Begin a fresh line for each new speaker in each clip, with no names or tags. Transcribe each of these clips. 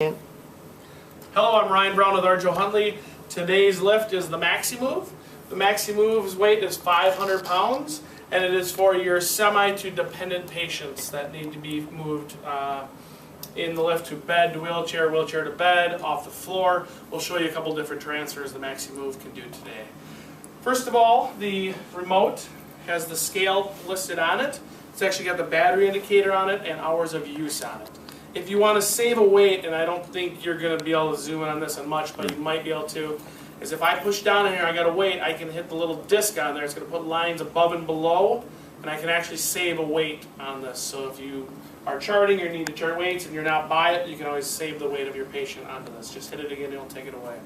Hello, I'm Ryan Brown with Arjo Huntley. Today's lift is the Maximove. The Maximove's weight is 500 pounds, and it is for your semi to dependent patients that need to be moved in the lift to bed to wheelchair, wheelchair to bed, off the floor. We'll show you a couple different transfers the Maximove can do today. First of all, the remote has the scale listed on it. It's actually got the battery indicator on it and hours of use on it. If you want to save a weight, and I don't think you're going to be able to zoom in on this on much, but you might be able to, is if I push down in here, I got a weight, I can hit the little disc on there. It's going to put lines above and below, and I can actually save a weight on this. So if you are charting or need to chart weights and you're not by it, you can always save the weight of your patient onto this. Just hit it again, it'll take it away.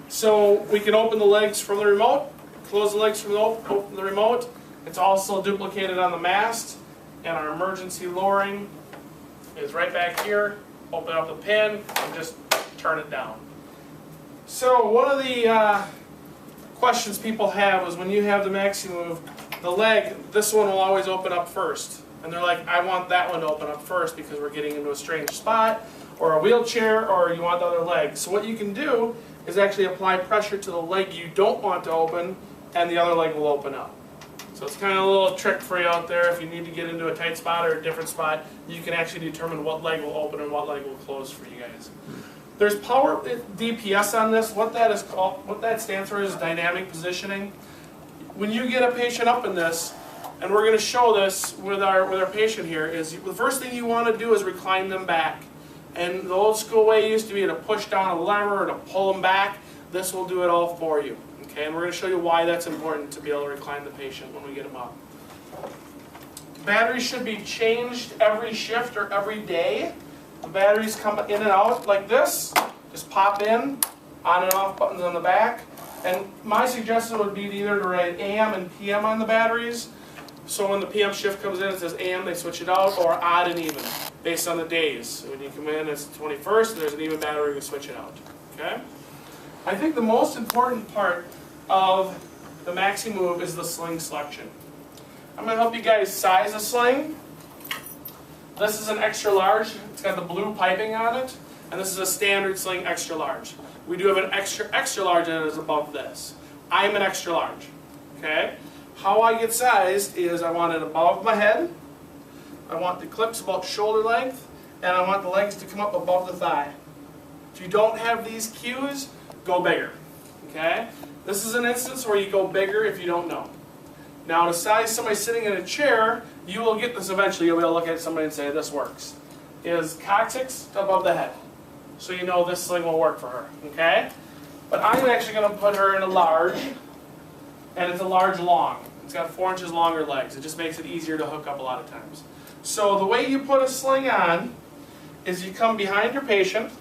So we can open the legs from the remote, close the legs from open the remote. It's also duplicated on the mast, and our emergency lowering is right back here. Open up the pin and just turn it down. So one of the questions people have is when you have the Maximove, the leg, this one will always open up first. And they're like, I want that one to open up first because we're getting into a strange spot, or a wheelchair, or you want the other leg. So what you can do is actually apply pressure to the leg you don't want to open, and the other leg will open up. So it's kind of a little trick for you out there. If you need to get into a tight spot or a different spot, you can actually determine what leg will open and what leg will close for you guys. There's power DPS on this. What that is called, what that stands for is dynamic positioning. When you get a patient up in this, and we're going to show this with our patient here, is the first thing you want to do is recline them back. And the old school way used to be to push down a lever or to pull them back. This will do it all for you. Okay, and we're going to show you why that's important to be able to recline the patient when we get them up. Batteries should be changed every shift or every day. The batteries come in and out like this. Just pop in, on and off buttons on the back. And my suggestion would be either to write AM and PM on the batteries. So when the PM shift comes in, it says AM, they switch it out, or odd and even, based on the days. So when you come in, it's the 21st, there's an even battery, we switch it out. Okay? I think the most important part of the Maximove is the sling selection. I'm going to help you guys size a sling. This is an extra large. It's got the blue piping on it. And this is a standard sling extra large. We do have an extra large that is above this. I'm an extra large. Okay? How I get sized is I want it above my head. I want the clips about shoulder length. And I want the legs to come up above the thigh. If you don't have these cues, go bigger. Okay? This is an instance where you go bigger if you don't know. Now to size somebody sitting in a chair, you will get this eventually. You'll be able to look at somebody and say, this works. Is coccyx above the head. So you know this sling will work for her. Okay? But I'm actually going to put her in a large, and it's a large long. It's got 4 inches longer legs. It just makes it easier to hook up a lot of times. So the way you put a sling on is you come behind your patient.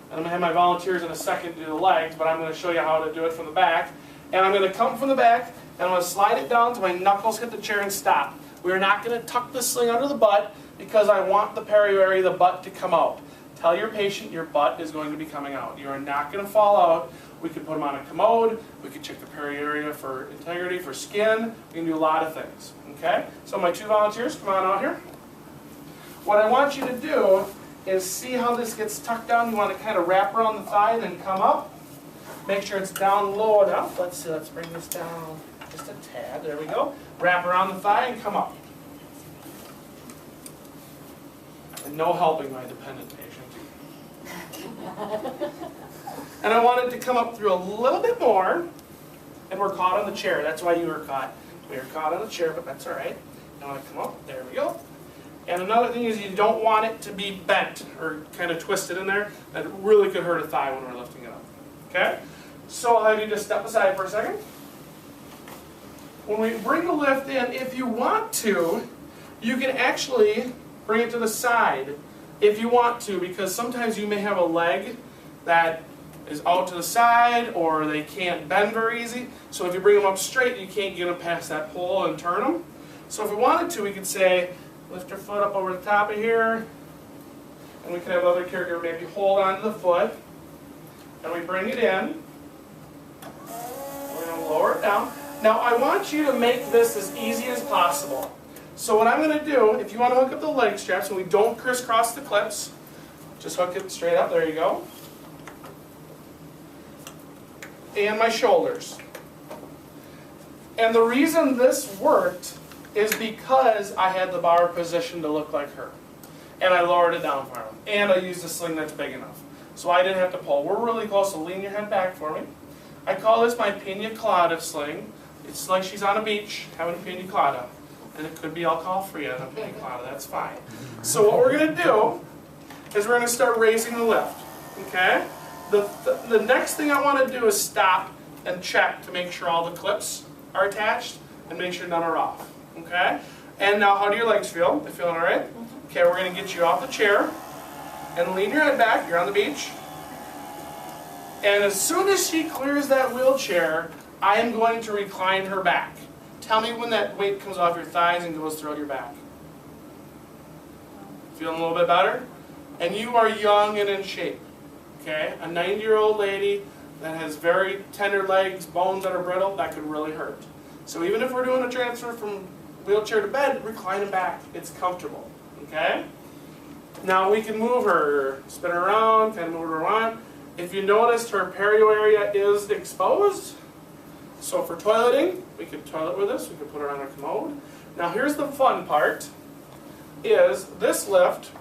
And I'm going to have my volunteers in a second do the legs, but I'm going to show you how to do it from the back. And I'm going to come from the back, and I'm going to slide it down till my knuckles hit the chair and stop. We're not going to tuck the sling under the butt because I want the perio area, the butt, to come out. Tell your patient your butt is going to be coming out. You are not going to fall out. We could put them on a commode. We could check the perio area for integrity, for skin. We can do a lot of things. Okay? So my 2 volunteers, come on out here. What I want you to do is see how this gets tucked down. You want to kind of wrap around the thigh and then come up. Make sure it's down low enough. Let's see, let's bring this down just a tad. There we go. Wrap around the thigh and come up. And no helping my dependent patient. And I want it to come up through a little bit more. And we're caught on the chair. That's why you were caught. We were caught on the chair, but that's all right. Now I want to come up. There we go. And another thing is you don't want it to be bent or kind of twisted in there. That really could hurt a thigh when we're lifting it up. Okay? So I'll have you just step aside for a second. When we bring the lift in, if you want to, you can actually bring it to the side if you want to, because sometimes you may have a leg that is out to the side or they can't bend very easy. So if you bring them up straight, you can't get them past that pole and turn them. So if we wanted to, we could say, lift your foot up over the top of here, and we can have the other caregiver maybe hold onto the foot, and we bring it in. We're going to lower it down. Now I want you to make this as easy as possible. So what I'm going to do, if you want to hook up the leg straps and we don't crisscross the clips, Just hook it straight up, there you go. And my shoulders. And the reason this worked is because I had the bar positioned to look like her. And I lowered it down for him. And I used a sling that's big enough. So I didn't have to pull. We're really close, so lean your head back for me. I call this my pina colada sling. It's like she's on a beach having a pina colada. And it could be alcohol-free on a pina colada, that's fine. So what we're going to do is we're going to start raising the lift. Okay? The next thing I want to do is stop and check to make sure all the clips are attached and make sure none are off. Okay? And now how do your legs feel? They feeling all right? Okay, we're going to get you off the chair and lean your head back. You're on the beach. And as soon as she clears that wheelchair, I am going to recline her back. Tell me when that weight comes off your thighs and goes throughout your back. Feeling a little bit better? And you are young and in shape. Okay? A 90-year-old lady that has very tender legs, bones that are brittle, that could really hurt. So even if we're doing a transfer from wheelchair to bed, recline it back. It's comfortable. Okay? Now we can move her, spin her around, kind of move her around. If you noticed, her perio area is exposed. So for toileting, we could toilet with this. We could put her on our commode. Now here's the fun part, is this lift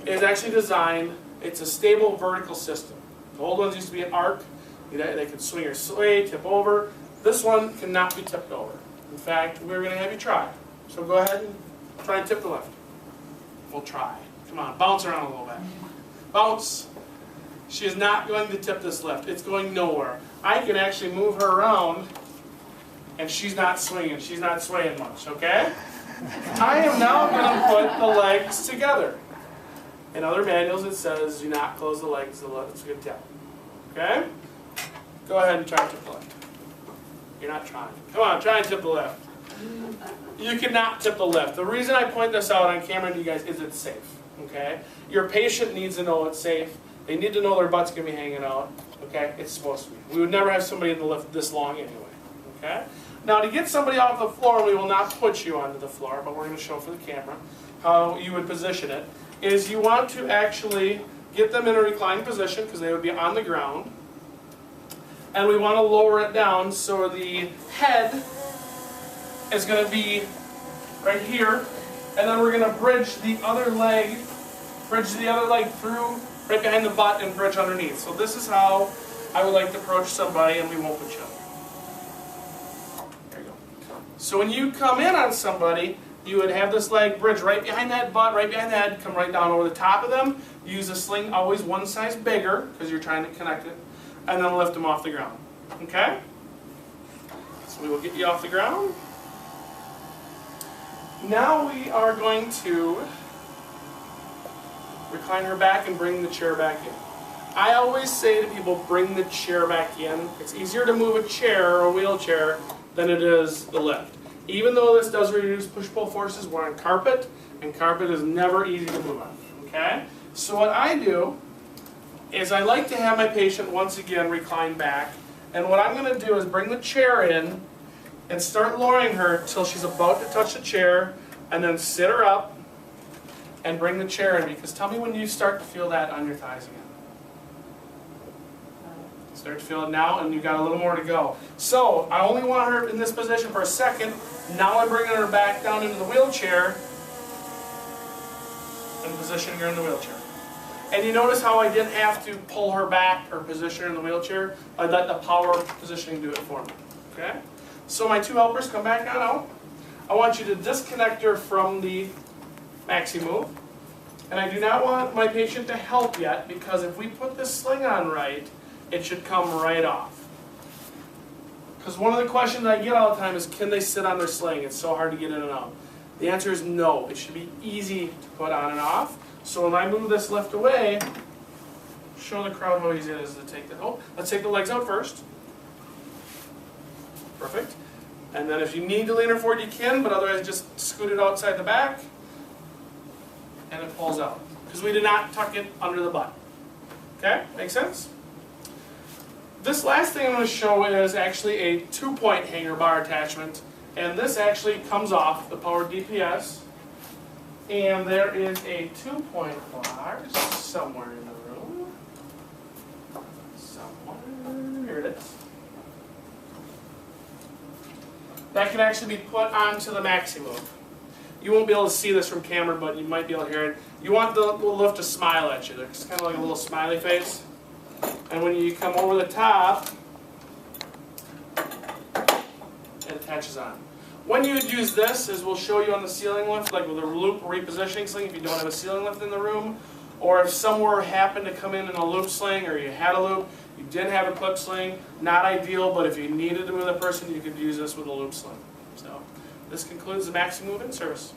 is actually designed, it's a stable vertical system. The old ones used to be an arc. They could swing or sway, tip over. This one cannot be tipped over. In fact, we're going to have you try. So go ahead and try and tip the lift. We'll try. Come on, bounce around a little bit. Bounce. She is not going to tip this lift. It's going nowhere. I can actually move her around, and she's not swinging. She's not swaying much, okay? I am now going to put the legs together. In other manuals, it says do not close the legs. It's a good tip. Okay? Go ahead and try and tip the lift. You're not trying. Come on, try and tip the lift. You cannot tip the lift. The reason I point this out on camera to you guys is it's safe. Okay? Your patient needs to know it's safe. They need to know their butt's going to be hanging out. Okay? It's supposed to be. We would never have somebody in the lift this long anyway. Okay? Now to get somebody off the floor, we will not put you onto the floor, but we're going to show for the camera how you would position it, is you want to actually get them in a reclined position because they would be on the ground. And we want to lower it down so the head is going to be right here. And then we're going to bridge the other leg through right behind the butt and bridge underneath. So this is how I would like to approach somebody, and we won't put you on. There you go. So when you come in on somebody, you would have this leg bridge right behind that butt, right behind the head, come right down over the top of them. Use a sling always one size bigger because you're trying to connect it, and then lift them off the ground. Okay? So we will get you off the ground. Now we are going to recline her back and bring the chair back in. I always say to people, bring the chair back in. It's easier to move a chair or a wheelchair than it is the lift. Even though this does reduce push-pull forces, we're on carpet, and carpet is never easy to move on. Okay? So what I do is I like to have my patient once again recline back, and what I'm going to do is bring the chair in and start lowering her till she's about to touch the chair, and then sit her up and bring the chair in, because tell me when you start to feel that on your thighs again. Start to feel it now, and you've got a little more to go. So I only want her in this position for a second. Now I'm bringing her back down into the wheelchair and positioning her in the wheelchair. And you notice how I didn't have to pull her back or position her in the wheelchair. I let the power positioning do it for me. Okay? So my two helpers come back on out. I want you to disconnect her from the Maximove. And I do not want my patient to help yet, because if we put this sling on right, it should come right off. Because one of the questions I get all the time is, can they sit on their sling? It's so hard to get in and out. The answer is no. It should be easy to put on and off. So when I move this lift away, show the crowd how easy it is to take the, let's take the legs out first. Perfect. And then if you need to lean her forward, you can, but otherwise just scoot it outside the back, and it pulls out. Because we did not tuck it under the butt. Okay? Make sense? This last thing I'm going to show is actually a 2-point hanger bar attachment, and this actually comes off the powered DPS, And there is a 2-point bar somewhere in the room. Somewhere. Here it is. That can actually be put onto the Maximove. You won't be able to see this from camera, but you might be able to hear it. You want the little lift to smile at you. It's kind of like a little smiley face. And when you come over the top, it attaches on. When you would use this, as we'll show you on the ceiling lift, like with a loop repositioning sling, if you don't have a ceiling lift in the room, or if somewhere happened to come in a loop sling, or you had a loop, you didn't have a clip sling, not ideal, but if you needed to move the person, you could use this with a loop sling. So this concludes the Maximove in service.